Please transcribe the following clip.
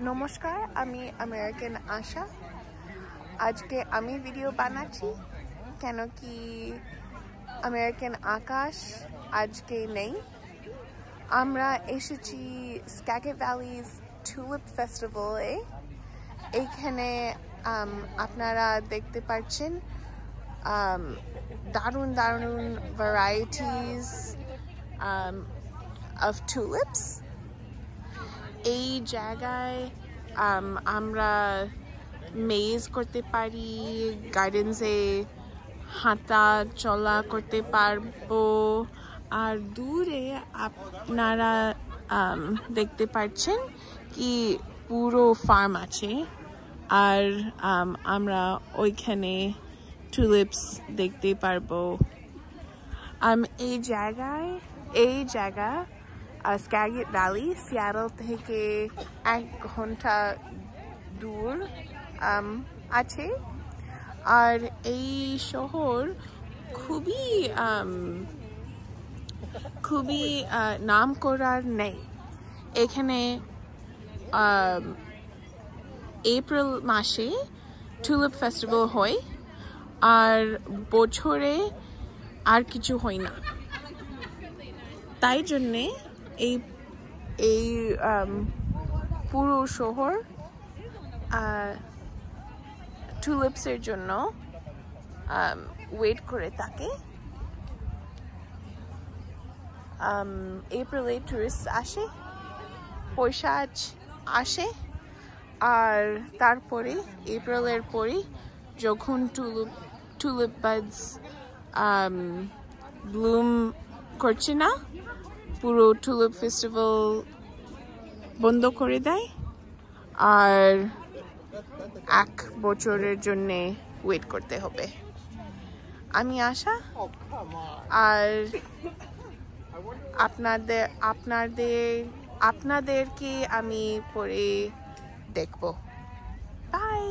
নমস্কার, আমি আমেরিকান আশা। আজকে আমি ভিডিও বানাচ্ছি কেন কি আমেরিকান আকাশ আজকে নেই। আমরা এসেছি স্ক্যাগেট ভ্যালিজ টুলিপ ফেস্টিভ্যালে। এইখানে আপনারা দেখতে পাচ্ছেন দারুণ দারুণ ভ্যারাইটিস of tulips. এই জায়গায় আমরা মেজ করতে পারি, গার্ডেন্সে হাঁটা চলা করতে পারবো, আর দূরে আপনারা দেখতে পাচ্ছেন কি পুরো ফার্ম আছে, আর আমরা ওইখানে টুলিপস দেখতে পারবো। এই জায়গা স্ক্যাগেট ভ্যালি সিয়াটল থেকে 1 ঘন্টা দূর আছে, আর এই শহর খুবই নাম করার নেই। এখানে এপ্রিল মাসে টুলিপ ফেস্টিভ্যাল হয়, আর বছরে আর কিছু হয় না। তাই জন্যে এই পুরো শহর টুলিপসের জন্য ওয়েট করে থাকে। এপ্রিলে টুরিস্ট আসে, পয়সা আসে, আর তারপরে এপ্রিলের পরে যখন টুলিপ বাডস ব্লুম করছে না, পুরো টুলিপ ফেস্টিভ্যাল বন্ধ করে দেয়, আর 1 বছরের জন্য ওয়েট করতে হবে। আমি আশা, আর আপনাদেরকে আমি পরে দেখবো। বাই।